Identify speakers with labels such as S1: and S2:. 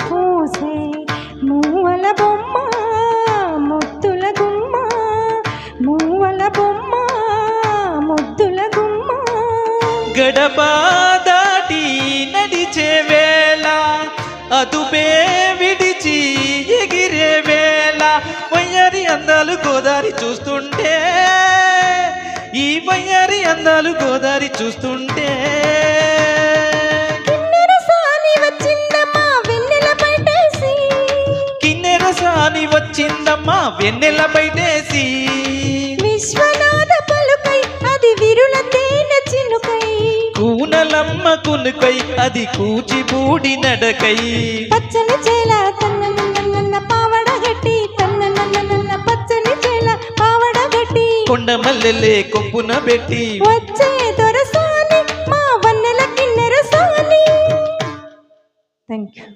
S1: పూసే మూవల బొమ్మ ముద్దుల గుమ్మ మూవల బొమ్మ ముద్దుల గుమ్మ
S2: గడప దాటి నడిచే వేళ అదుపే విడిచి ఎగిరే వేళ వయ్యారి అందాలు గోదారి చూస్తుంటే ఈ వయ్యారి అందాలు గోదారి చూస్తుంటే
S1: కిన్నెర సాని వచ్చిందమ్మా
S2: వెన్నెల బయటేసి
S1: విశ్వనాథ పలుకై అది విరుల తేనె చిలుకై
S2: కూనలమ్మ కునుకై అది కూచిపూడి నడకై
S1: పచ్చని చేల తన్న పావడ గట్టి తన్న పచ్చని చేల పావడ గట్టి
S2: కొండ మల్లెలే కొంపున పెట్టి
S1: వచ్చే దొరసాని మా వన్నెల కిన్నెర సాని. Thank you.